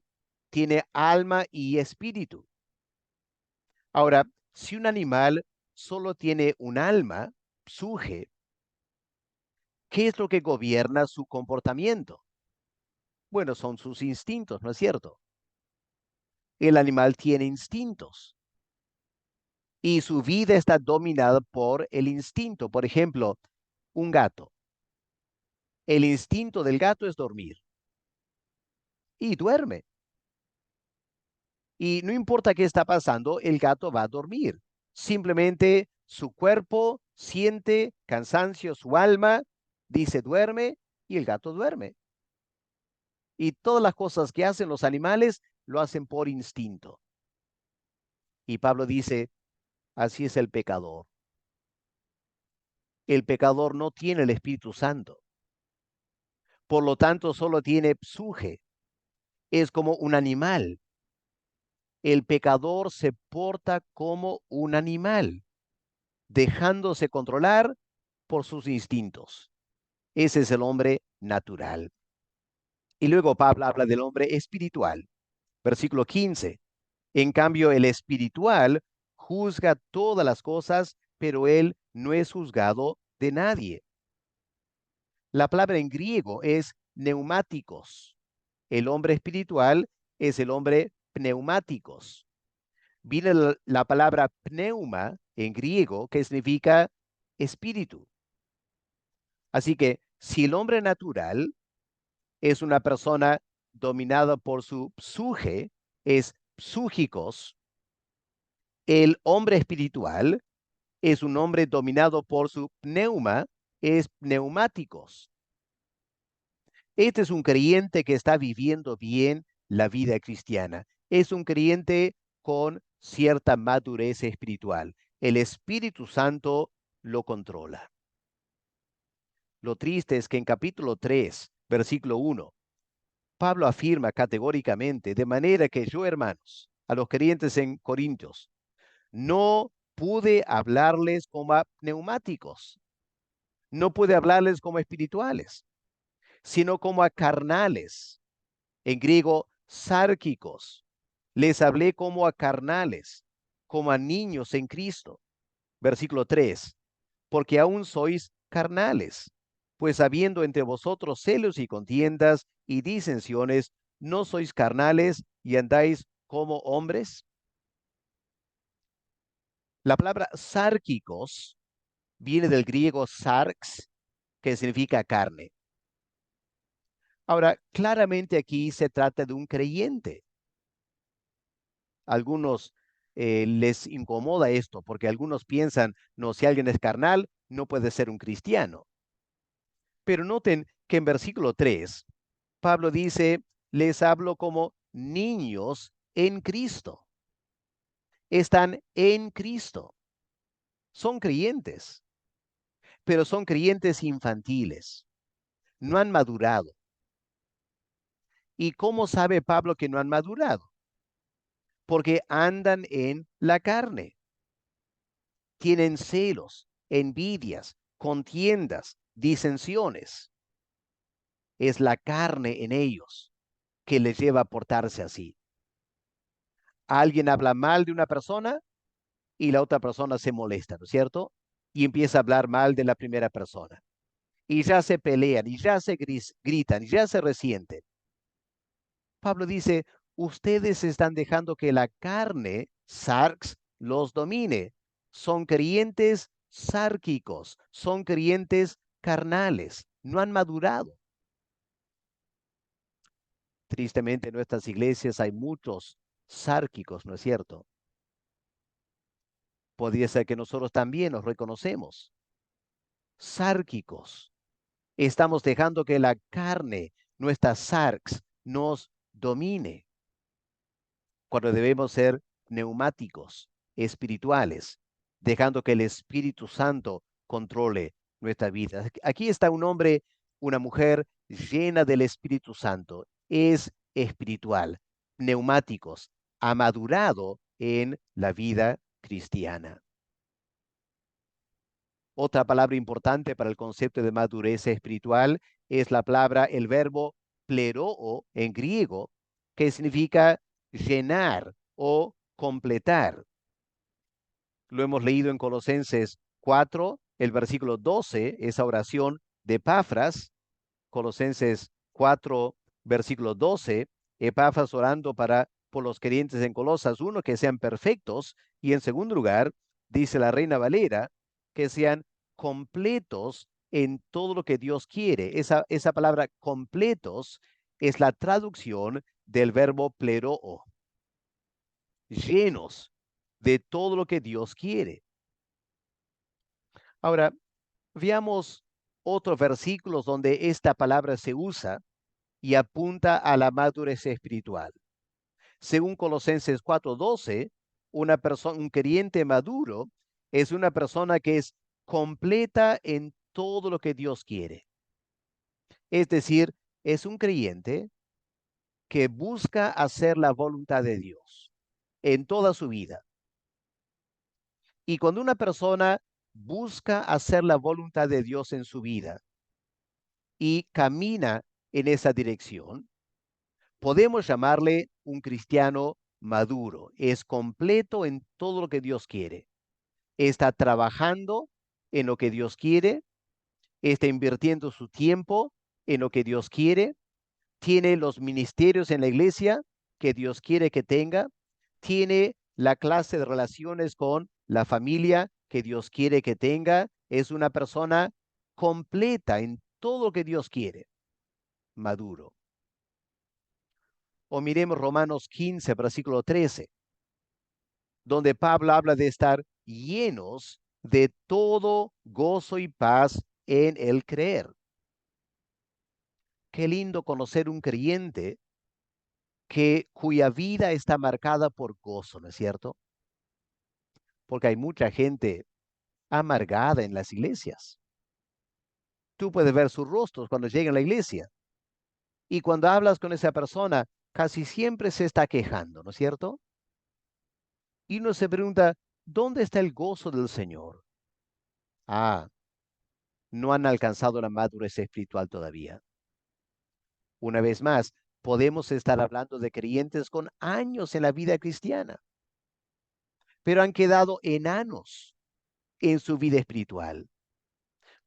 tiene alma y espíritu. Ahora, si un animal solo tiene un alma, psuje, ¿qué es lo que gobierna su comportamiento? Bueno, son sus instintos, ¿no es cierto? El animal tiene instintos y su vida está dominada por el instinto. Por ejemplo, un gato. El instinto del gato es dormir y duerme. Y no importa qué está pasando, el gato va a dormir. Simplemente su cuerpo siente cansancio, su alma dice duerme y el gato duerme. Y todas las cosas que hacen los animales lo hacen por instinto. Y Pablo dice, así es el pecador. El pecador no tiene el Espíritu Santo. Por lo tanto, solo tiene psuje. Es como un animal. El pecador se porta como un animal, dejándose controlar por sus instintos. Ese es el hombre natural. Y luego Pablo habla del hombre espiritual. Versículo 15. En cambio, el espiritual juzga todas las cosas, pero él no es juzgado de nadie. La palabra en griego es neumáticos. El hombre espiritual es el hombre pneumáticos. Viene la palabra pneuma en griego, que significa espíritu. Así que si el hombre natural es una persona dominada por su psuje, es psúgicos, el hombre espiritual es un hombre dominado por su pneuma, es pneumáticos. Este es un creyente que está viviendo bien la vida cristiana. Es un creyente con cierta madurez espiritual. El Espíritu Santo lo controla. Lo triste es que en capítulo 3, versículo 1, Pablo afirma categóricamente, de manera que yo, hermanos, a los creyentes en Corintios, no pude hablarles como a neumáticos, no pude hablarles como espirituales, sino como a carnales, en griego, sárquicos. Les hablé como a carnales, como a niños en Cristo. Versículo 3, porque aún sois carnales, pues habiendo entre vosotros celos y contiendas y disensiones, ¿no sois carnales y andáis como hombres? La palabra sárquicos viene del griego sarx, que significa carne. Ahora, claramente aquí se trata de un creyente. Algunos les incomoda esto porque algunos piensan, no, si alguien es carnal, no puede ser un cristiano. Pero noten que en versículo 3, Pablo dice, les hablo como niños en Cristo. Están en Cristo. Son creyentes, pero son creyentes infantiles. No han madurado. ¿Y cómo sabe Pablo que no han madurado? Porque andan en la carne. Tienen celos, envidias, contiendas, disensiones. Es la carne en ellos que les lleva a portarse así. Alguien habla mal de una persona y la otra persona se molesta, ¿no es cierto? Y empieza a hablar mal de la primera persona. Y ya se pelean, y ya se gritan, y ya se resienten. Pablo dice, ustedes están dejando que la carne, sarx, los domine. Son creyentes sárquicos, son creyentes carnales, no han madurado. Tristemente en nuestras iglesias hay muchos sárquicos, ¿no es cierto? Podría ser que nosotros también nos reconocemos. Sárquicos. Estamos dejando que la carne, nuestra sarx, nos domine, cuando debemos ser neumáticos, espirituales, dejando que el Espíritu Santo controle nuestra vida. Aquí está un hombre, una mujer llena del Espíritu Santo, es espiritual, neumáticos, ha madurado en la vida cristiana. Otra palabra importante para el concepto de madurez espiritual es la palabra, el verbo pleroo en griego, que significa llenar o completar. Lo hemos leído en Colosenses 4, el versículo 12, esa oración de Epafras, Colosenses 4, versículo 12, Epafras orando por los creyentes en Colosas 1, que sean perfectos, y en segundo lugar, dice la Reina Valera, que sean completos en todo lo que Dios quiere. Esa palabra completos es la traducción del verbo pleroo, llenos de todo lo que Dios quiere. Ahora, veamos otros versículos donde esta palabra se usa y apunta a la madurez espiritual. Según Colosenses 4:12, un creyente maduro es una persona que es completa en todo lo que Dios quiere. Es decir, es un creyente que busca hacer la voluntad de Dios en toda su vida. Y cuando una persona busca hacer la voluntad de Dios en su vida y camina en esa dirección, podemos llamarle un cristiano maduro. Es completo en todo lo que Dios quiere. Está trabajando en lo que Dios quiere, está invirtiendo su tiempo en lo que Dios quiere, tiene los ministerios en la iglesia que Dios quiere que tenga, tiene la clase de relaciones con la familia que Dios quiere que tenga, es una persona completa en todo lo que Dios quiere, maduro. O miremos Romanos 15, versículo 13, donde Pablo habla de estar llenos de todo gozo y paz en el creer. Qué lindo conocer un creyente cuya vida está marcada por gozo, ¿no es cierto? Porque hay mucha gente amargada en las iglesias. Tú puedes ver sus rostros cuando llegan a la iglesia. Y cuando hablas con esa persona, casi siempre se está quejando, ¿no es cierto? Y uno se pregunta, ¿dónde está el gozo del Señor? Ah, no han alcanzado la madurez espiritual todavía. Una vez más, podemos estar hablando de creyentes con años en la vida cristiana, pero han quedado enanos en su vida espiritual,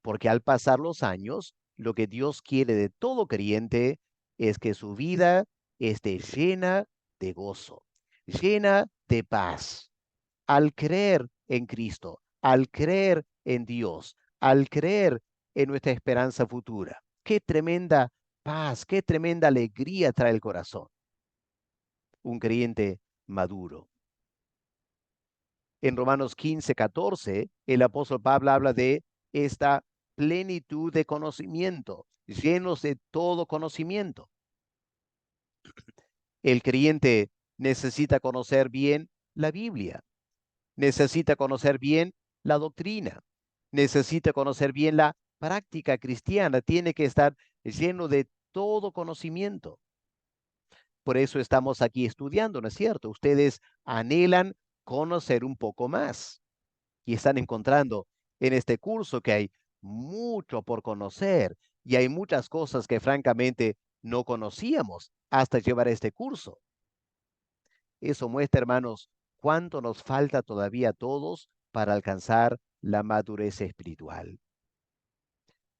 porque al pasar los años, lo que Dios quiere de todo creyente es que su vida esté llena de gozo, llena de paz, al creer en Cristo, al creer en Dios, al creer en nuestra esperanza futura. Qué tremenda paz, qué tremenda alegría trae el corazón. Un creyente maduro. En Romanos 15:14, el apóstol Pablo habla de esta plenitud de conocimiento, llenos de todo conocimiento. El creyente necesita conocer bien la Biblia, necesita conocer bien la doctrina, necesita conocer bien la práctica cristiana, tiene que estar lleno de todo conocimiento. Por eso estamos aquí estudiando, ¿no es cierto? Ustedes anhelan conocer un poco más y están encontrando en este curso que hay mucho por conocer y hay muchas cosas que francamente no conocíamos hasta llevar este curso. Eso muestra, hermanos, cuánto nos falta todavía a todos para alcanzar la madurez espiritual.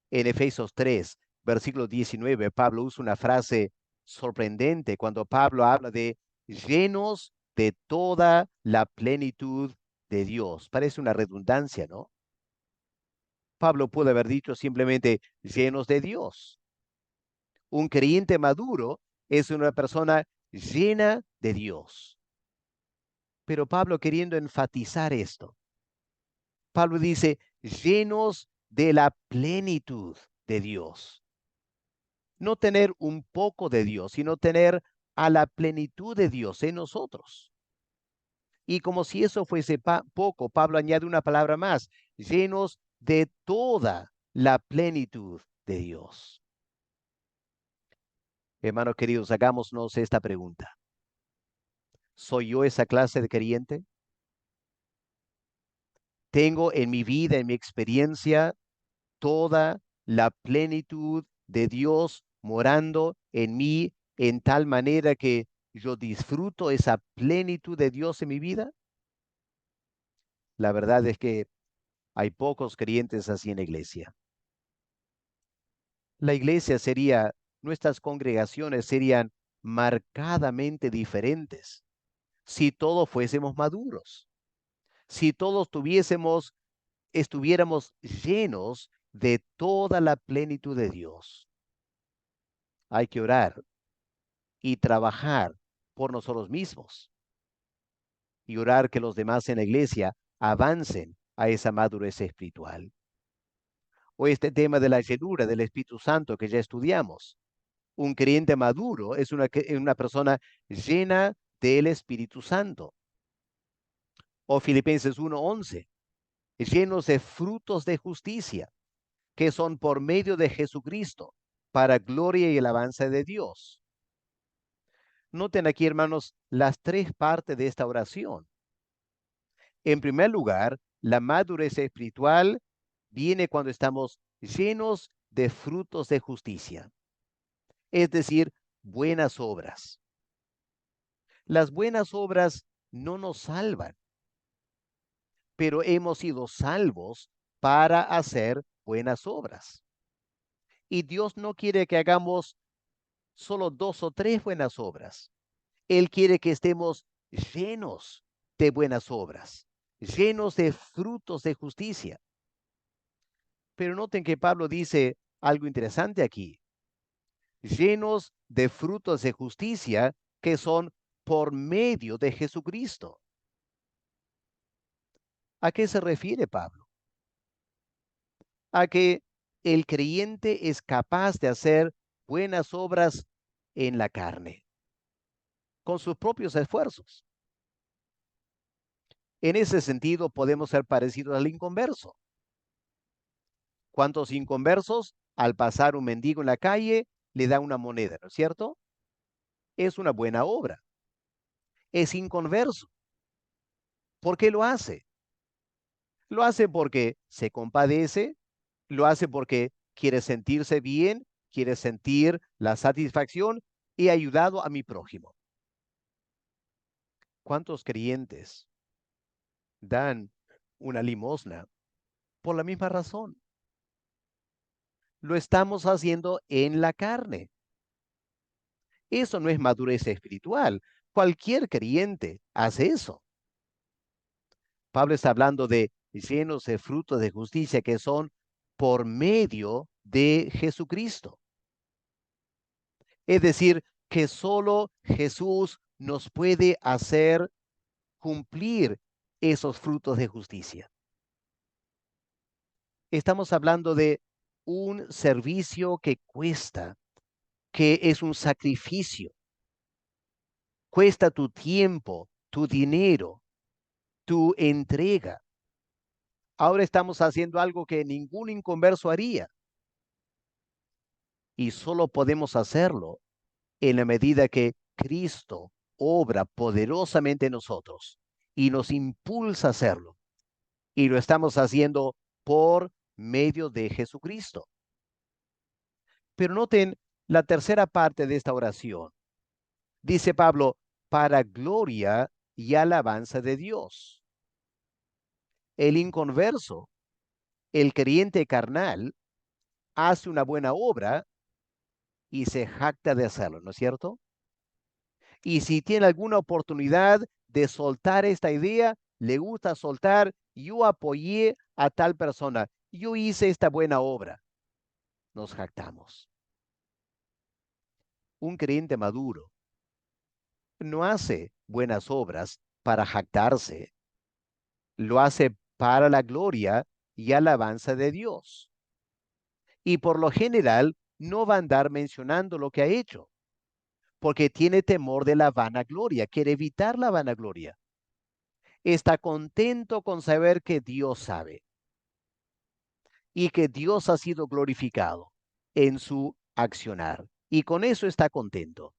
En Efesios 3, versículo 19, Pablo usa una frase sorprendente cuando Pablo habla de llenos de toda la plenitud de Dios. Parece una redundancia, ¿no? Pablo pudo haber dicho simplemente llenos de Dios. Un creyente maduro es una persona llena de Dios. Pero Pablo queriendo enfatizar esto, Pablo dice llenos de la plenitud de Dios. No tener un poco de Dios, sino tener a la plenitud de Dios en nosotros. Y como si eso fuese poco, Pablo añade una palabra más, llenos de toda la plenitud de Dios. Hermanos queridos, hagámonos esta pregunta. ¿Soy yo esa clase de creyente? ¿Tengo en mi vida, en mi experiencia, toda la plenitud de Dios morando en mí en tal manera que yo disfruto esa plenitud de Dios en mi vida? La verdad es que hay pocos creyentes así en la iglesia. La iglesia sería, nuestras congregaciones serían marcadamente diferentes si todos fuésemos maduros, si todos estuviéramos llenos de toda la plenitud de Dios. Hay que orar y trabajar por nosotros mismos y orar que los demás en la iglesia avancen a esa madurez espiritual. O este tema de la llenura del Espíritu Santo que ya estudiamos. Un creyente maduro es una persona llena del Espíritu Santo. O Filipenses 1:11, llenos de frutos de justicia, que son por medio de Jesucristo, para gloria y alabanza de Dios. Noten aquí, hermanos, las tres partes de esta oración. En primer lugar, la madurez espiritual viene cuando estamos llenos de frutos de justicia, es decir, buenas obras. Las buenas obras no nos salvan, pero hemos sido salvos para hacer buenas obras. Y Dios no quiere que hagamos solo 2 o 3 buenas obras. Él quiere que estemos llenos de buenas obras, llenos de frutos de justicia. Pero noten que Pablo dice algo interesante aquí, llenos de frutos de justicia que son por medio de Jesucristo. ¿A qué se refiere Pablo? A que el creyente es capaz de hacer buenas obras en la carne, con sus propios esfuerzos. En ese sentido, podemos ser parecidos al inconverso. ¿Cuántos inconversos, al pasar un mendigo en la calle, le da una moneda, ¿no es cierto? Es una buena obra. Es inconverso. ¿Por qué lo hace? Lo hace porque se compadece, lo hace porque quiere sentirse bien, quiere sentir la satisfacción. He ayudado a mi prójimo. ¿Cuántos creyentes dan una limosna por la misma razón? Lo estamos haciendo en la carne. Eso no es madurez espiritual. Cualquier creyente hace eso. Pablo está hablando de llenos de frutos de justicia que son por medio de Jesucristo. Es decir, que solo Jesús nos puede hacer cumplir esos frutos de justicia. Estamos hablando de un servicio que cuesta, que es un sacrificio. Cuesta tu tiempo, tu dinero, tu entrega. Ahora estamos haciendo algo que ningún inconverso haría. Y solo podemos hacerlo en la medida que Cristo obra poderosamente en nosotros y nos impulsa a hacerlo. Y lo estamos haciendo por medio de Jesucristo. Pero noten la tercera parte de esta oración. Dice Pablo, para gloria y alabanza de Dios. El inconverso, el creyente carnal, hace una buena obra y se jacta de hacerlo, ¿no es cierto? Y si tiene alguna oportunidad de soltar esta idea, le gusta soltar, yo apoyé a tal persona, yo hice esta buena obra, nos jactamos. Un creyente maduro no hace buenas obras para jactarse, lo hace para la gloria y alabanza de Dios. Y por lo general no va a andar mencionando lo que ha hecho, porque tiene temor de la vanagloria, quiere evitar la vanagloria. Está contento con saber que Dios sabe y que Dios ha sido glorificado en su accionar. Y con eso está contento.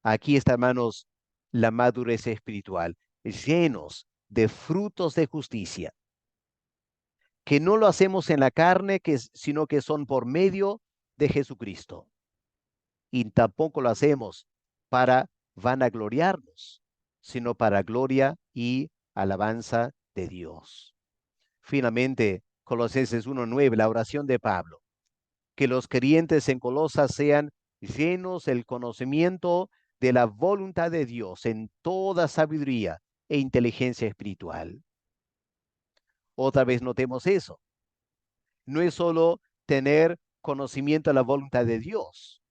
Aquí está, hermanos, la madurez espiritual, llenos de frutos de justicia, que no lo hacemos en la carne, sino que son por medio de Jesucristo. Y tampoco lo hacemos para vanagloriarnos, sino para gloria y alabanza de Dios. Finalmente, Colosenses 1:9, la oración de Pablo, que los creyentes en Colosas sean llenos del conocimiento de la voluntad de Dios en toda sabiduría e inteligencia espiritual. Otra vez notemos eso. No es solo tener conocimiento de la voluntad de Dios.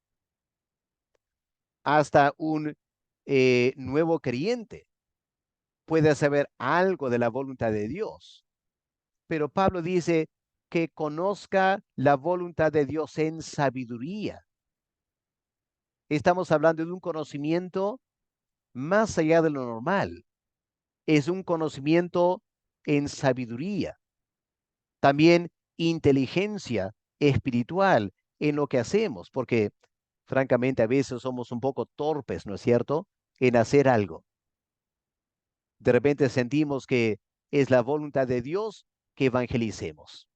Hasta un nuevo creyente puede saber algo de la voluntad de Dios. Pero Pablo dice que conozca la voluntad de Dios en sabiduría. Estamos hablando de un conocimiento más allá de lo normal. Es un conocimiento en sabiduría. También inteligencia espiritual en lo que hacemos, porque francamente a veces somos un poco torpes, ¿no es cierto?, en hacer algo. De repente sentimos que es la voluntad de Dios que evangelicemos.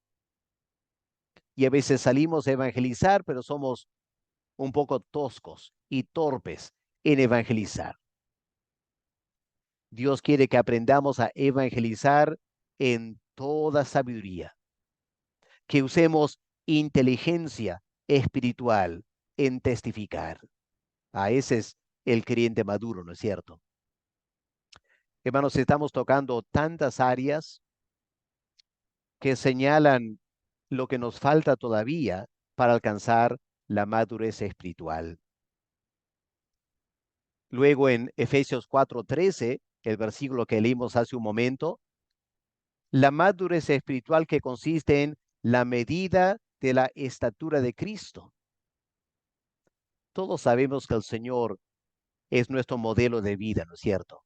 Y a veces salimos a evangelizar, pero somos un poco toscos y torpes en evangelizar. Dios quiere que aprendamos a evangelizar en toda sabiduría, que usemos inteligencia espiritual en testificar. Ese es el creyente maduro, ¿no es cierto? Hermanos, estamos tocando tantas áreas que señalan lo que nos falta todavía para alcanzar la madurez espiritual. Luego en Efesios 4:13, el versículo que leímos hace un momento, la madurez espiritual que consiste en la medida de la estatura de Cristo. Todos sabemos que el Señor es nuestro modelo de vida, ¿no es cierto?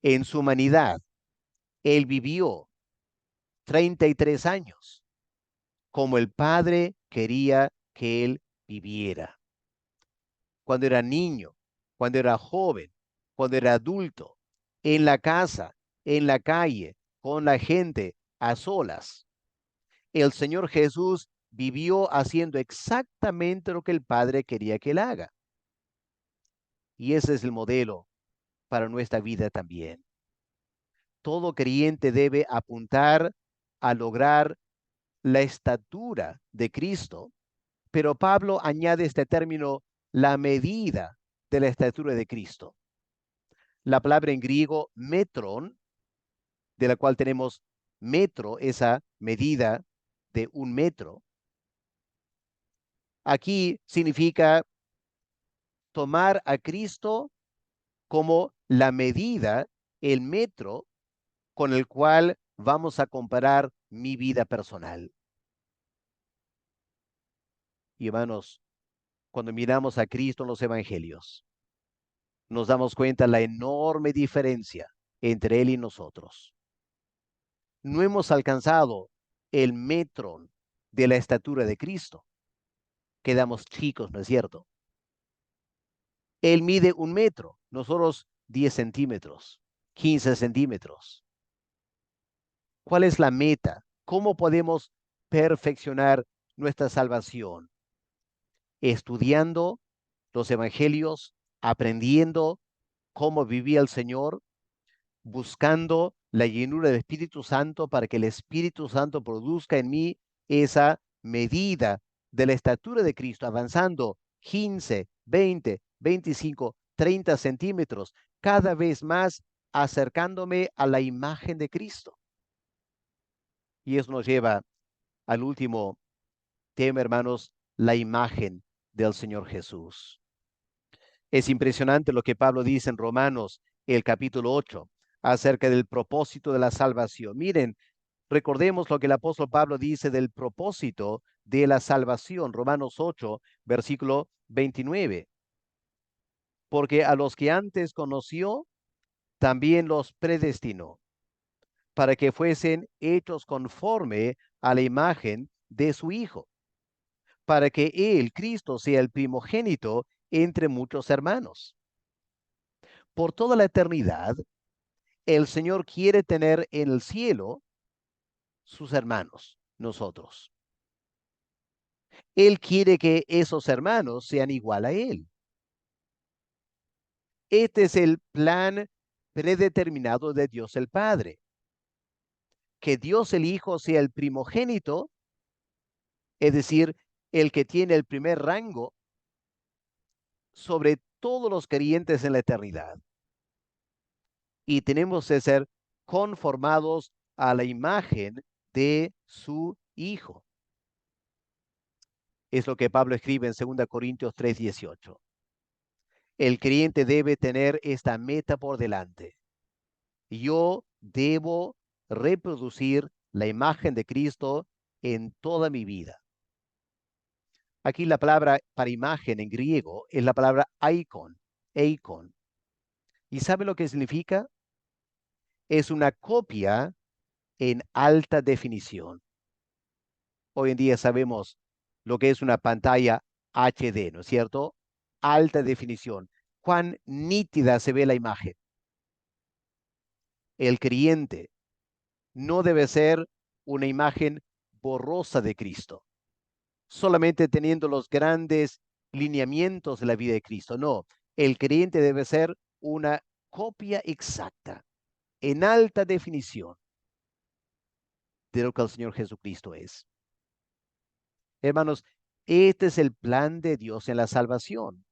En su humanidad, Él vivió 33 años, como el Padre quería que Él viviera. Cuando era niño, cuando era joven, cuando era adulto, en la casa, en la calle, con la gente, a solas. El Señor Jesús vivió haciendo exactamente lo que el Padre quería que él haga. Y ese es el modelo para nuestra vida también. Todo creyente debe apuntar a lograr la estatura de Cristo, pero Pablo añade este término, la medida de la estatura de Cristo. La palabra en griego metron, de la cual tenemos metro, esa medida de 1 metro, aquí significa tomar a Cristo como la medida, el metro con el cual vamos a comparar mi vida personal. Y hermanos, cuando miramos a Cristo en los evangelios, nos damos cuenta la enorme diferencia entre Él y nosotros. No hemos alcanzado el metro de la estatura de Cristo. Quedamos chicos, ¿no es cierto? Él mide 1 metro, nosotros 10 centímetros, 15 centímetros. ¿Cuál es la meta? ¿Cómo podemos perfeccionar nuestra salvación? Estudiando los evangelios, aprendiendo cómo vivía el Señor, buscando la llenura del Espíritu Santo para que el Espíritu Santo produzca en mí esa medida de la estatura de Cristo, avanzando 15, 20, 25, 30 centímetros, cada vez más acercándome a la imagen de Cristo. Y eso nos lleva al último tema, hermanos, la imagen del Señor Jesús. Es impresionante lo que Pablo dice en Romanos, el capítulo 8, acerca del propósito de la salvación. Miren, recordemos lo que el apóstol Pablo dice del propósito de la salvación. Romanos 8, versículo 29. Porque a los que antes conoció, también los predestinó, para que fuesen hechos conforme a la imagen de su Hijo, para que él, Cristo, sea el primogénito entre muchos hermanos. Por toda la eternidad, el Señor quiere tener en el cielo sus hermanos, nosotros. Él quiere que esos hermanos sean igual a Él. Este es el plan predeterminado de Dios el Padre. Que Dios el Hijo sea el primogénito, es decir, el que tiene el primer rango sobre todos los creyentes en la eternidad. Y tenemos que ser conformados a la imagen de su Hijo. Es lo que Pablo escribe en 2 Corintios 3:18. El creyente debe tener esta meta por delante. Yo debo reproducir la imagen de Cristo en toda mi vida. Aquí la palabra para imagen en griego es la palabra icon, eikon. ¿Y sabe lo que significa? Es una copia en alta definición. Hoy en día sabemos lo que es una pantalla HD, ¿no es cierto? Alta definición. Cuán nítida se ve la imagen. El creyente no debe ser una imagen borrosa de Cristo, solamente teniendo los grandes lineamientos de la vida de Cristo. No, el creyente debe ser una copia exacta, en alta definición, de lo que el Señor Jesucristo es. Hermanos, este es el plan de Dios en la salvación.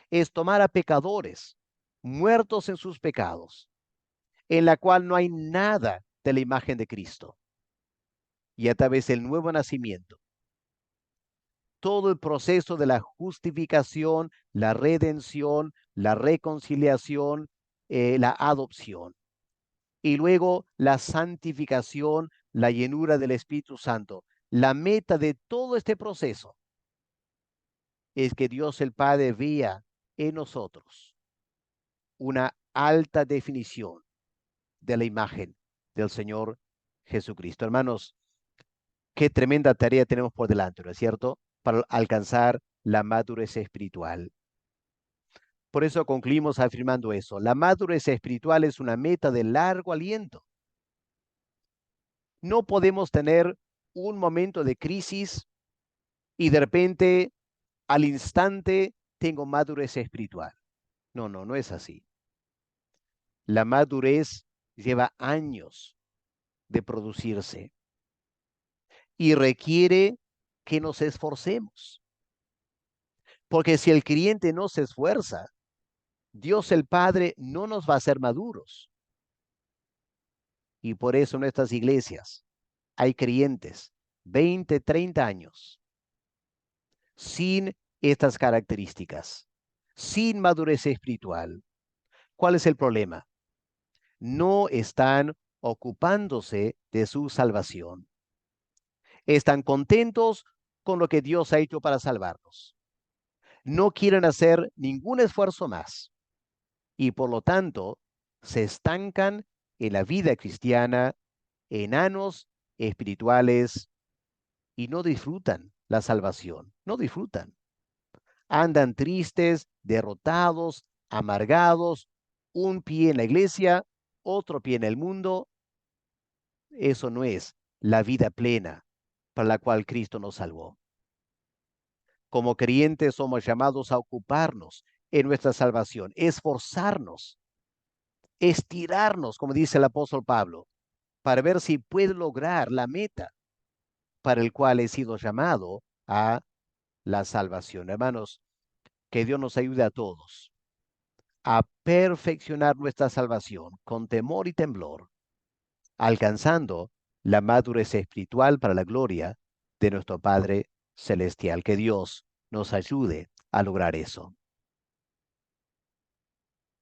Es tomar a pecadores, muertos en sus pecados, en la cual no hay nada de la imagen de Cristo. Y a través del nuevo nacimiento, todo el proceso de la justificación, la redención, la reconciliación, la adopción. Y luego la santificación, la llenura del Espíritu Santo. La meta de todo este proceso es que Dios el Padre vea en nosotros una alta definición de la imagen del Señor Jesucristo. Hermanos, qué tremenda tarea tenemos por delante, ¿no es cierto? Para alcanzar la madurez espiritual. Por eso concluimos afirmando eso. La madurez espiritual es una meta de largo aliento. No podemos tener un momento de crisis y de repente, al instante, tengo madurez espiritual. No, no, no es así. La madurez lleva años de producirse y requiere que nos esforcemos. Porque si el creyente no se esfuerza, Dios el Padre no nos va a hacer maduros. Y por eso en nuestras iglesias hay creyentes, 20, 30 años, sin estas características, sin madurez espiritual. ¿Cuál es el problema? No están ocupándose de su salvación. Están contentos con lo que Dios ha hecho para salvarnos. No quieren hacer ningún esfuerzo más y por lo tanto se estancan en la vida cristiana, enanos espirituales, y no disfrutan la salvación, no disfrutan. Andan tristes, derrotados, amargados, un pie en la iglesia, otro pie en el mundo. Eso no es la vida plena para la cual Cristo nos salvó. Como creyentes somos llamados a ocuparnos en nuestra salvación, esforzarnos, estirarnos, como dice el apóstol Pablo, para ver si puede lograr la meta para el cual he sido llamado a la salvación. Hermanos, que Dios nos ayude a todos a perfeccionar nuestra salvación con temor y temblor, alcanzando la madurez espiritual para la gloria de nuestro Padre Celestial. Que Dios nos ayude a lograr eso.